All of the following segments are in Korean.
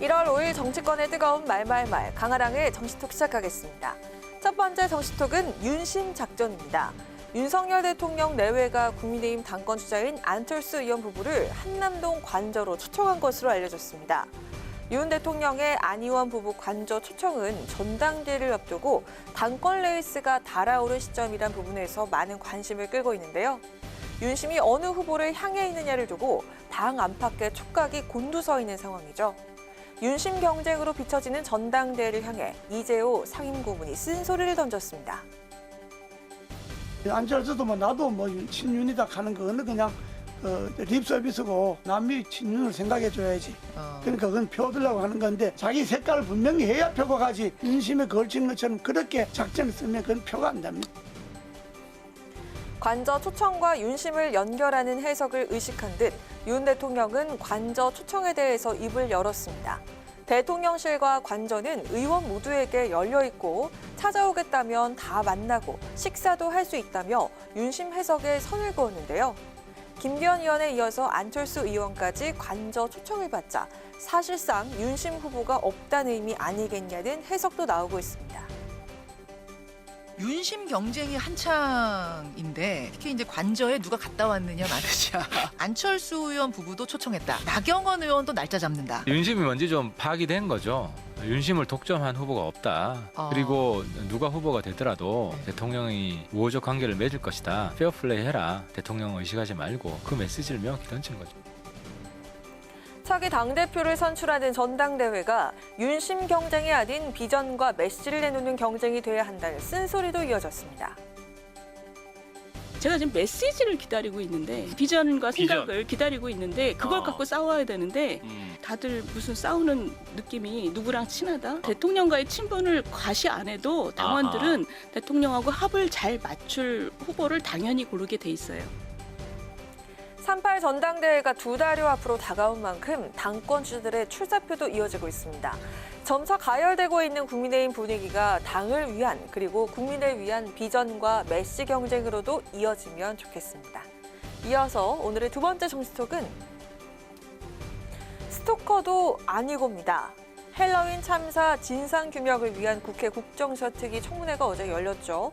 1월 5일 정치권의 뜨거운 말말말 강하랑의 정치톡 시작하겠습니다. 첫 번째 정치톡은 윤심 작전입니다. 윤석열 대통령 내외가 국민의힘 당권 주자인 안철수 의원 부부를 한남동 관저로 초청한 것으로 알려졌습니다. 윤 대통령의 안 의원 부부 관저 초청은 전당대회를 앞두고 당권 레이스가 달아오른 시점이란 부분에서 많은 관심을 끌고 있는데요. 윤심이 어느 후보를 향해 있느냐를 두고 당 안팎의 촉각이 곤두서 있는 상황이죠. 윤심 경쟁으로 비춰지는 전당대회를 향해 이재호 상임고문이 쓴소리를 던졌습니다. 안철수도 나도 친윤이다 하는 거는 그냥 립 서비스고 남이 친윤을 생각해줘야지. 그러니까 그건 표 얻으려고 하는 건데 자기 색깔을 분명히 해야 표가 가지. 윤심에 걸친 것처럼 그렇게 작전을 쓰면 그건 표가 안 됩니다. 관저 초청과 윤심을 연결하는 해석을 의식한 듯 윤 대통령은 관저 초청에 대해서 입을 열었습니다. 대통령실과 관저는 의원 모두에게 열려 있고 찾아오겠다면 다 만나고 식사도 할 수 있다며 윤심 해석에 선을 그었는데요. 김기현 의원에 이어서 안철수 의원까지 관저 초청을 받자 사실상 윤심 후보가 없다는 의미 아니겠냐는 해석도 나오고 있습니다. 윤심 경쟁이 한창인데 특히 이제 관저에 누가 갔다 왔느냐 마느냐. 안철수 의원 부부도 초청했다. 나경원 의원도 날짜 잡는다. 윤심이 뭔지 좀 파악이 된 거죠. 윤심을 독점한 후보가 없다. 그리고 누가 후보가 되더라도 대통령이 우호적 관계를 맺을 것이다. 페어플레이 해라. 대통령 의식하지 말고 그 메시지를 명확히 던진 거죠. 차기 당대표를 선출하는 전당대회가 윤심 경쟁이 아닌 비전과 메시지를 내놓는 경쟁이 돼야 한다는 쓴소리도 이어졌습니다. 제가 지금 메시지를 기다리고 있는데 비전과 생각을 기다리고 있는데 그걸 갖고 싸워야 되는데 다들 무슨 싸우는 느낌이 누구랑 친하다? 대통령과의 친분을 과시 안 해도 당원들은 대통령하고 합을 잘 맞출 후보를 당연히 고르게 돼 있어요. 3.8 전당대회가 2달여 앞으로 다가온 만큼 당권 주자들의 출사표도 이어지고 있습니다. 점차 가열되고 있는 국민의힘 분위기가 당을 위한 그리고 국민을 위한 비전과 메시 경쟁으로도 이어지면 좋겠습니다. 이어서 오늘의 두 번째 정치톡은 스토커도 아니고입니다. 헬로윈 참사 진상규명을 위한 국회 국정수사특위 청문회가 어제 열렸죠.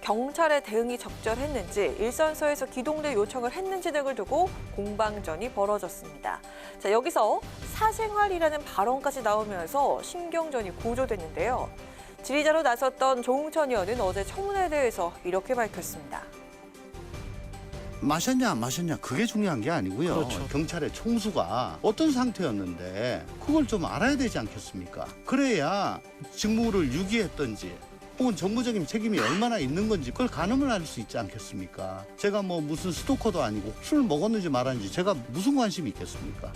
경찰의 대응이 적절했는지, 일선서에서 기동대 요청을 했는지 등을 두고 공방전이 벌어졌습니다. 자, 여기서 사생활이라는 발언까지 나오면서 신경전이 고조됐는데요. 질의자로 나섰던 조응천 의원은 어제 청문회에 대해서 이렇게 밝혔습니다. 마셨냐 안 마셨냐 그게 중요한 게 아니고요. 그렇죠. 경찰의 총수가 어떤 상태였는데 그걸 좀 알아야 되지 않겠습니까? 그래야 직무를 유기했던지 혹은 정부적인 책임이 얼마나 있는 건지 그걸 가늠을 할 수 있지 않겠습니까? 제가 무슨 스토커도 아니고 술 먹었는지 말았는지 제가 무슨 관심이 있겠습니까?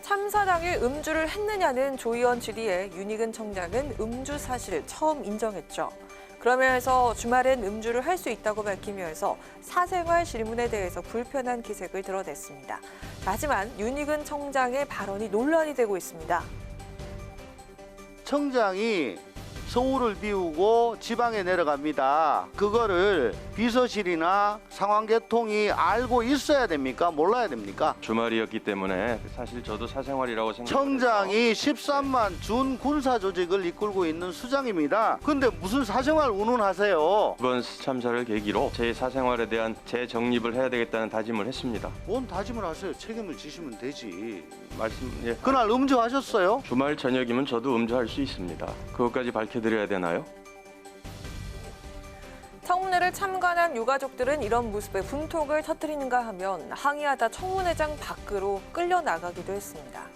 참사 당일 음주를 했느냐는 조 의원 질의에 윤희근 청장은 음주 사실을 처음 인정했죠. 그러면서 주말엔 음주를 할 수 있다고 밝히면서 사생활 질문에 대해서 불편한 기색을 드러냈습니다. 하지만 윤희근 청장의 발언이 논란이 되고 있습니다. 청장이 서울을 비우고 지방에 내려갑니다. 그거를 비서실이나 상황계통이 알고 있어야 됩니까? 몰라야 됩니까? 주말이었기 때문에 사실 저도 사생활이라고 생각해요. 청장이 13만 준 군사 조직을 이끌고 있는 수장입니다. 근데 무슨 사생활 운운하세요? 이번 참사를 계기로 제 사생활에 대한 재정립을 해야 되겠다는 다짐을 했습니다. 뭔 다짐을 하세요? 책임을 지시면 되지. 예. 그날 음주하셨어요? 주말 저녁이면 저도 음주할 수 있습니다. 그것까지 밝혀드려야 되나요? 청문회를 참관한 유가족들은 이런 모습에 분통을 터뜨리는가 하면 항의하다 청문회장 밖으로 끌려나가기도 했습니다.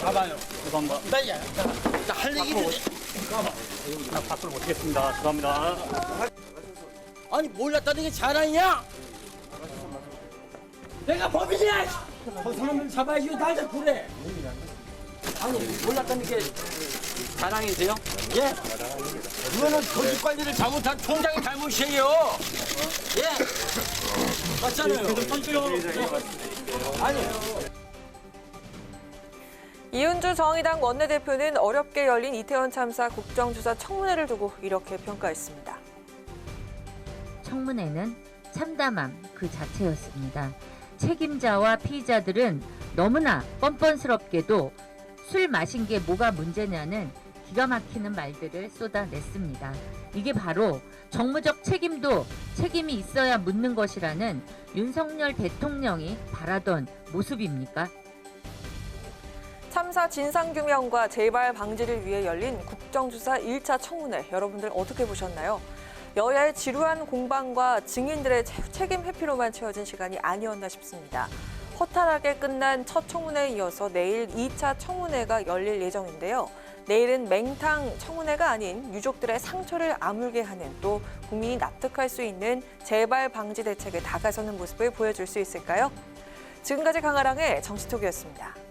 가봐요. 죄송합니다. 나 할 얘기 있는데. 나 밖으로 못 하겠습니다. 죄송합니다. 아니 몰랐다는 게 자랑이야? 내가 법이냐? 저 사람을 잡아야지 날 잡고 그래. 아니 몰랐다는 게 자랑이세요? 예? 이거는 조직 관리를 잘못한 총장의 잘못이에요. 예? 맞잖아요. 아니. 이은주 정의당 원내대표는 어렵게 열린 이태원 참사 국정조사 청문회를 두고 이렇게 평가했습니다. 청문회는 참담함 그 자체였습니다. 책임자와 피의자들은 너무나 뻔뻔스럽게도 술 마신 게 뭐가 문제냐는 기가 막히는 말들을 쏟아냈습니다. 이게 바로 정무적 책임이 있어야 묻는 것이라는 윤석열 대통령이 바라던 모습입니까? 참사 진상규명과 재발 방지를 위해 열린 국정조사 1차 청문회, 여러분들 어떻게 보셨나요? 여야의 지루한 공방과 증인들의 책임 회피로만 채워진 시간이 아니었나 싶습니다. 허탈하게 끝난 첫 청문회에 이어서 내일 2차 청문회가 열릴 예정인데요. 내일은 맹탕 청문회가 아닌 유족들의 상처를 아물게 하는, 또 국민이 납득할 수 있는 재발 방지 대책에 다가서는 모습을 보여줄 수 있을까요? 지금까지 강아랑의 정치톡이었습니다.